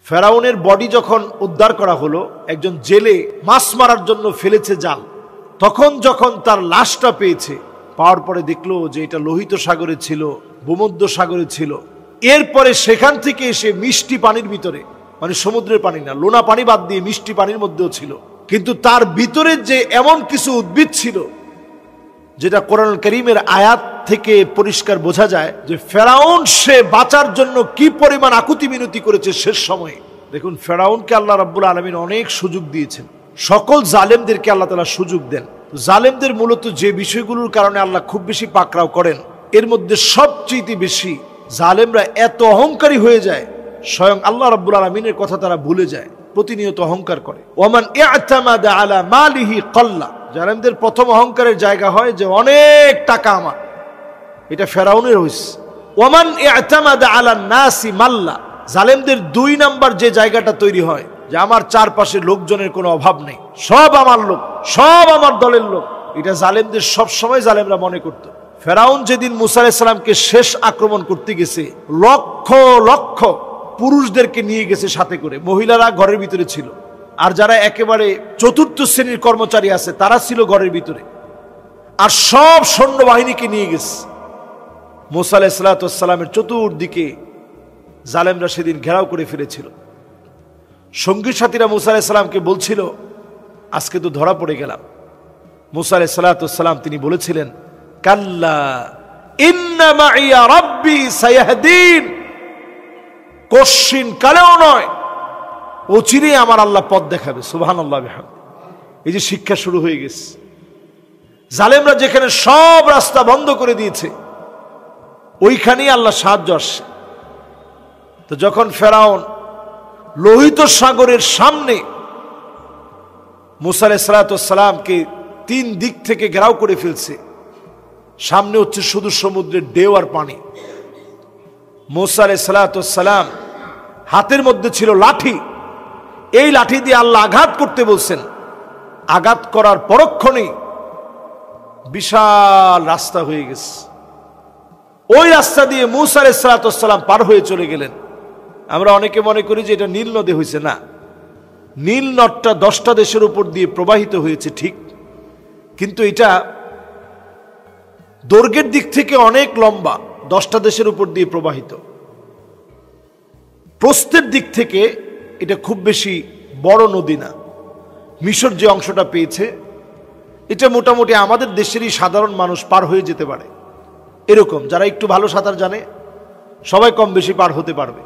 ফেরাউনের বডি যখন উদ্ধার করা হলো, একজন জেলে মাছ মারার জন্য ফেলেছে জাল, তখন যখন তার লাশটা পেয়েছে, পাওয়ার পরে দেখলো যে এটা লোহিত সাগরে ছিল, ভূমধ্য সাগরে ছিল। এরপরে সেখান থেকে এসে মিষ্টি পানির ভিতরে, মানে সমুদ্রের পানি না, লোনা পানি বাদ দিয়ে মিষ্টি পানির মধ্যেও ছিল, কিন্তু তার ভিতরে যে এমন কিছু উদ্ভিদ ছিল যেটা কোরআনুল কারীমের আয়াত থেকে পরিষ্কার বোঝা যায় যে ফেরাউন সে বাঁচার জন্য কি পরিমাণ আকুতি মিনতি করেছে শেষ সময়ে। দেখুন, ফেরাউনকে আল্লাহ রাব্বুল আলামিন অনেক সুযোগ দিয়েছেন, সকল জালেমদেরকে আল্লাহ তাআলা সুযোগ দেন। জালেমদের মূলত যে বিষয়গুলোর কারণে আল্লাহ খুব বেশি পাকড়াও করেন, এর মধ্যে সবচেয়ে বেশি জালেমরা এত অহংকারী হয়ে যায়, স্বয়ং আল্লাহ রাব্বুল আলামিনের কথা তারা ভুলে যায়, প্রতিনিয়ত অহংকার করে। ওয়ামান ইআতামাদা আলা মালিহি ক্বাল্লা, জালেমদের প্রথম অহংকারের জায়গা হয় যে অনেক টাকা আমার, এটা ফেরাউনের হইছে। ওয়ামান ইআতামাদা আলা নাসি মাল্লা, জালেমদের 2 নাম্বার যে জায়গাটা তৈরি হয় যে আমার চারপাশে লোকজনের কোনো অভাব নেই, সব আমার লোক, সব আমার দলের লোক, এটা জালেমদের সব সময় জালেমরা মনে করত। ফেরাউন যেদিন মূসা আলাইহিস সালামকে শেষ আক্রমণ করতে গেছে, লক্ষ লক্ষ পুরুষদেরকে নিয়ে গেছে সাথে করে, মহিলারা ঘরের ভিতরে ছিল, আর যারা একেবারে চতুর্থ শ্রেণীর কর্মচারী আছে তারা ছিল ঘরের ভিতরে, আর সব সৈন্যবাহিনীকে নিয়ে গেছে। মূসা আলাইহিস সালামের চতুর্দিকে জালেমরা সেদিন ঘেরাও করে ফেলেছিল। সঙ্গী সাথীরা মূসা আলাইহিস সালামকে বলছিল, আজকে তো ধরা পড়ে গেলাম। মূসা আলাইহিস সালাম তিনি বলেছিলেন, কাল্লা ইন্না মাইয়া রাব্বি সায়াহদিন, কশিন কালেও নয়, অচিরেই আমার আল্লাহ পথ দেখাবে। সুবহানাল্লাহ বিহামদি। এই যে শিক্ষা শুরু হয়ে গেছে, জালেমরা যেখানে সব রাস্তা বন্ধ করে দিয়েছে ওইখানেই আল্লাহ সাহায্য আসছে। তো যখন ফেরাউন লোহিত সাগরের সামনে মূসা আলাইহিস সালামকে 3 দিক থেকে ঘেরাও করে ফেলছে, সামনে হচ্ছে শুধু সমুদ্রের ঢেউ আর পানি। মূসা আলাইহিস সালাম হাতের মধ্যে ছিল লাঠি, এই লাঠি দিয়ে আল্লাহ আঘাত করতে বলছেন। আঘাত করার পরক্ষণেই বিশাল রাস্তা হয়ে গেছে, ওই রাস্তা দিয়ে মূসা আলাইহিস সালাম পার হয়ে চলে গেলেন। আমরা অনেকে মনে করি যে এটা নীল নদে হয়েছে, না, নীল নদটা 10টা দেশের উপর দিয়ে প্রবাহিত হয়েছে ঠিক, কিন্তু এটা দৈর্ঘ্যের দিক থেকে অনেক লম্বা, 10টা দেশের উপর দিয়ে প্রবাহিত। প্রস্থের দিক থেকে এটা খুব বেশি বড় নদী না। মিশর যে অংশটা পেয়েছে এটা মোটামুটি আমাদের দেশেরই সাধারণ মানুষ পার হয়ে যেতে পারে, এরকম যারা একটু ভালো সাঁতার জানে সবাই কম বেশি পার হতে পারবে।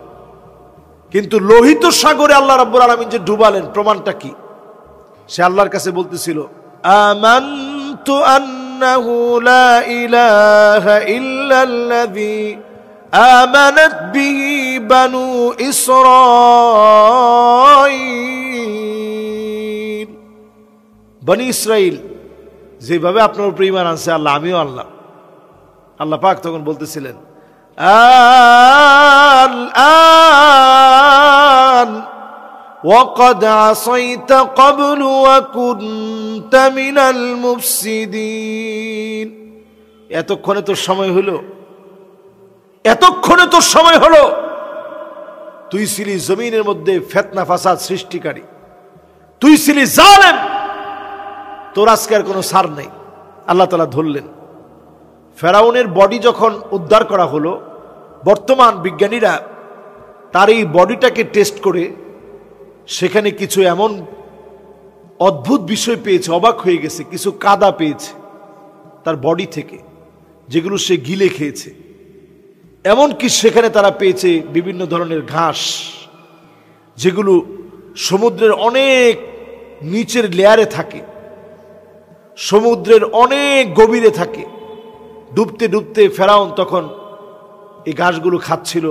কিন্তু লোহিত সাগরে আল্লাহ রাব্বুল আলামিন যে ডুবালেন, প্রমাণটা কি? সে আল্লাহর কাছে বলতেছিল, আমানতু আন্নাহু লা ইলাহা ইল্লাল্লাযী আমানাত বিহি বানু ইসরাঈল, বনি ইসরাইল যেভাবে আপনার উপর ঈমান আনছে আল্লাহ আমিও আনলাম। আল্লাহ পাক তখন বলতেছিলেন, আল-আন ওয়াকাদ আসাইতা ক্বাবলু ওয়া কুনতা মিনাল মুফসিদিন, এতক্ষণে তোর সময় হলো, এতক্ষণে তোর সময় হলো, তুই ছিলি জমিনের মধ্যে ফিতনা ফাসাদ সৃষ্টিকারী, তুই ছিলি জালেম, তোর আজকে আর কোনো ছাড় নেই। আল্লাহ তাআলা ধরলেন। ফেরাউনের বডি যখন উদ্ধার করা হলো, বর্তমান বিজ্ঞানীরা তার এই বডিটাকে টেস্ট করে সেখানে কিছু এমন অদ্ভুত বিষয় পেয়েছে, অবাক হয়ে গেছে। কিছু কাদা পেয়েছে তার বডি থেকে, যেগুলো সে গিলে খেয়েছে। এমনকি সেখানে তারা পেয়েছে বিভিন্ন ধরনের ঘাস, যেগুলো সমুদ্রের অনেক নিচের লেয়ারে থাকে, সমুদ্রের অনেক গভীরে থাকে। ডুবতে ডুবতে ফেরাউন তখন এই ঘাসগুলো খাচ্ছিল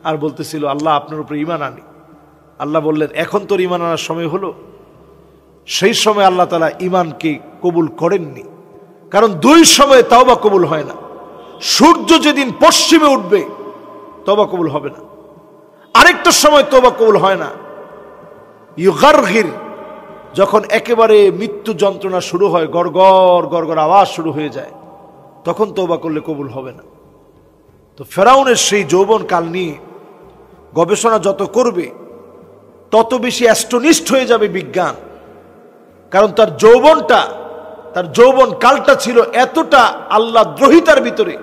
আর বলতেছিল, আল্লাহ আপনার উপরে ঈমান আনি। আল্লাহ বললেন, এখন তোর ঈমান আনার সময় হলো। সেই সময় আল্লাহ তাআলা ঈমানকে কবুল করেননি, কারণ 2 সময়ে তওবা কবুল হয় না। সূর্য যেদিন পশ্চিমে উঠবে তওবা কবুল হবে না, আরেকটা সময় তওবা কবুল হয় না। ইউগারগির, যখন একেবারে মৃত্যু যন্ত্রণা শুরু হয়, গড়গড় গড়গড় আওয়াজ শুরু হয়ে যায়, তখন তওবা করলে কবুল হবে না। তো ফেরাউনের সেই যৌবন কাল নিয়ে গবেষণা যত করবে তত বেশি অ্যাস্টনিস্ট হয়ে যাবে বিজ্ঞান। কারণ তার যৌবন কালটা ছিল এতটা আল্লাহ দ্রোহিতার ভিতরে,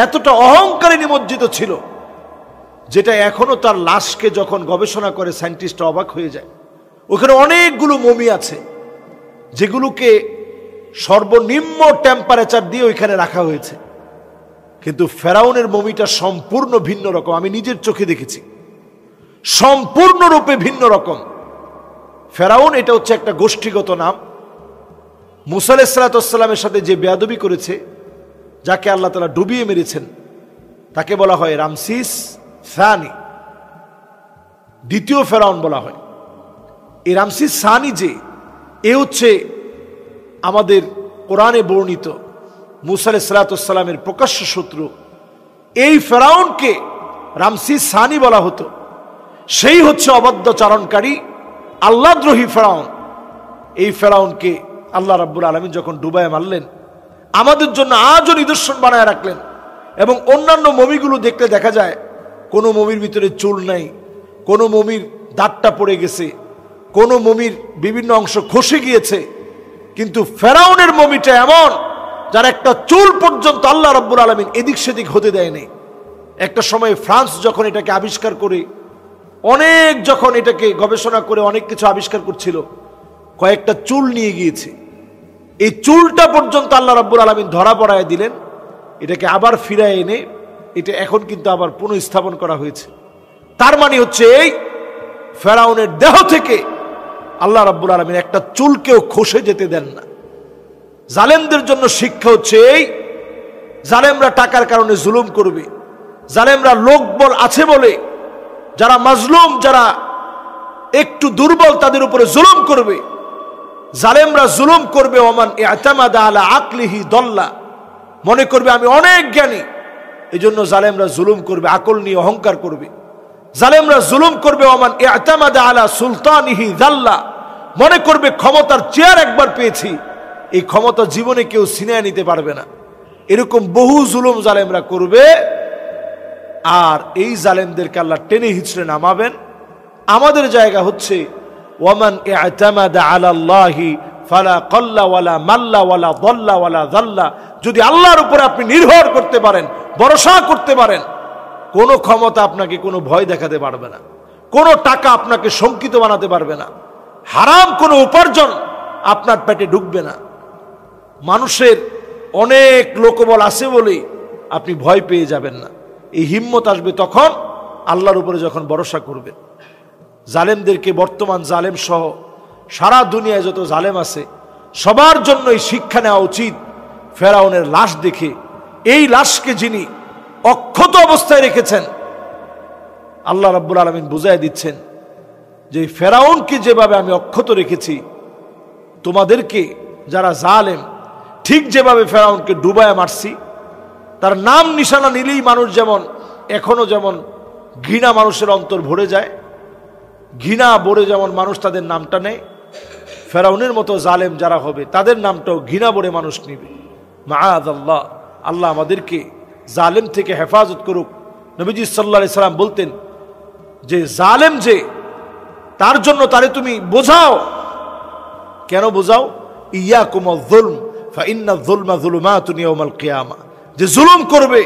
এতটা অহংকারে নিমজ্জিত ছিল, যেটা এখনো তার লাশকে যখন গবেষণা করে সায়েন্টিস্ট অবাক হয়ে যায়। ওখানে অনেকগুলো মমি আছে যেগুলোকে সর্বনিম্ন টেম্পারেচার দিয়ে ওইখানে রাখা হয়েছে, কিন্তু ফেরাউনের মমিটা সম্পূর্ণ ভিন্ন রকম। আমি নিজের চোখে দেখেছি, সম্পূর্ণরূপে ভিন্ন রকম। ফেরাউন এটা হচ্ছে একটা গোষ্ঠীগত নাম। মুসা আলাইহিস সালামের সাথে যে বেয়াদবি করেছে, যাকে আল্লাহ তাআলা ডুবিয়ে মেরেছেন, তাকে বলা হয় রামসিস সানি, দ্বিতীয় ফেরাউন বলা হয়। এই রামসিস সানি যে, এ হচ্ছে আমাদের কোরআনে বর্ণিত মুসা আলাইহিস সালামের প্রকাশ্য শত্রু। এই ফেরাউনকে রামসিস সানি বলা হতো। সেই হচ্ছে অবাধ্যচারণকারী আল্লাহদ্রোহী ফেরাউন। এই ফেরাউনকে আল্লাহ রাব্বুল আলামিন যখন ডুবায় মারলেন, আমাদের জন্য আজও নিদর্শন বানায় রাখলেন। এবং অন্যান্য মমিগুলো দেখলে দেখা যায় কোনো মমির ভিতরে চুল নাই, কোনো মমির দাঁতটা পড়ে গেছে, কোনো মমির বিভিন্ন অংশ খসে গিয়েছে, কিন্তু ফেরাউনের মমিটা এমন যার একটা চুল পর্যন্ত আল্লাহ রাব্বুল আলামিন এদিক সেদিক হতে দেয়নি। একটা সময় ফ্রান্স যখন এটাকে আবিষ্কার করে, যখন এটাকে গবেষণা করে অনেক কিছু আবিষ্কার করছিল, কয়েকটা চুল নিয়ে গিয়েছে। এই চুলটা পর্যন্ত আল্লাহ রাব্বুল আলামিন ধরা পড়ায় দিলেন। এটাকে আবার ফিরায় এনে এটা এখন কিন্তু আবার পুনঃস্থাপন করা হয়েছে। তার মানে হচ্ছে এই ফেরাউনের দেহ থেকে আল্লাহ রাব্বুল আলামিন একটা চুলকেও খসে যেতে দেন না। জালেমদের জন্য শিক্ষা হচ্ছে এই, জালেমরা টাকার কারণে জুলুম করবে, জালেমরা লোকবল আছে বলে যারা মাজলুম, যারা একটু দুর্বল তাদের উপরে জুলুম করবে। জালেমরা জুলুম করবে ওমান ইআতামাদা আলা আকলিহি দল্লা, মনে করবে আমি অনেক জ্ঞানী, এজন্য জালেমরা জুলুম করবে, আকল নিয়ে অহংকার করবে। জালেমরা জুলুম করবে ওমান ইআতামাদা আলা সুলতানিহি যাল্লা, মনে করবে ক্ষমতার চেয়ার একবার পেয়েছি, এই ক্ষমতা জীবনে কেউ ছিনিয়ে নিতে পারবে না। এরকম বহু জুলুম জালেমরা করবে। আর এই জালেমদেরকে আল্লাহ টেনে হিচড়ে নামাবেন। আমাদের জায়গা হচ্ছে ওয়ামান ইআতামাদা আলাল্লাহি ফালা কাল্লা ওয়ালা মাল্লা ওয়ালা দাল্লা ওয়ালা যাল্লা, যদি আল্লাহর উপরে আপনি নির্ভর করতে পারেন, ভরসা করতে পারেন, কোনো ক্ষমতা আপনাকে কোনো ভয় দেখাতে পারবে না, কোনো টাকা আপনাকে শঙ্কিত বানাতে পারবে না, হারাম কোনো উপার্জন আপনার পেটে ঢুকবে না। মানুষের অনেক লোকবল আছে বলেই আপনি ভয় পেয়ে যাবেন না। এই হিম্মত আসবে তখন আল্লাহর উপরে যখন ভরসা করবেন। জালেমদেরকে, বর্তমান জালেম সহ সারা দুনিয়ায় যত জালেম আছে সবার জন্যই শিক্ষা নেওয়া উচিত। ফেরাউনের লাশ দেখে, এই লাশকে যিনি অক্ষত অবস্থায় রেখেছেন, আল্লাহ রাব্বুল আলামিন বুঝায় দিচ্ছেন যে ফেরাউনকে যেভাবে আমি অক্ষত রেখেছি, তোমাদেরকে যারা জালেম ঠিক যেভাবে ফেরাউনকে ডুবায় মারছি, তার নাম নিশানা নিলেই মানুষ যেমন এখনো যেমন ঘৃণা মানুষের অন্তর ভরে যায়, ঘৃণা ভরে যেমন মানুষ তাদের নামটা নেয়, ফেরাউনের মতো জালেম যারা হবে তাদের নামটাও ঘৃণা ভরে মানুষ নেবে। মাআযাল্লাহ, আল্লাহ আমাদেরকে জালেম থেকে হেফাজত করুক। নবীজি সাল্লাল্লাহু আলাইহি সাল্লাম বলতেন যে জালেম যে, তার জন্য তারে তুমি বোঝাও। কেন বোঝাও? ইয়াকুমুয যুলম ফাইন্নায যুলমা যুলুমাতুন ইয়াউমাল কিয়ামা, যে জুলুম করবে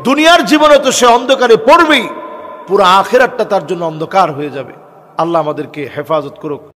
দুনিয়ার জীবনে তো সে অন্ধকারে পড়বেই, পুরো আখিরাতটা তার জন্য অন্ধকার হয়ে যাবে। আল্লাহ আমাদেরকে হেফাজত করুক।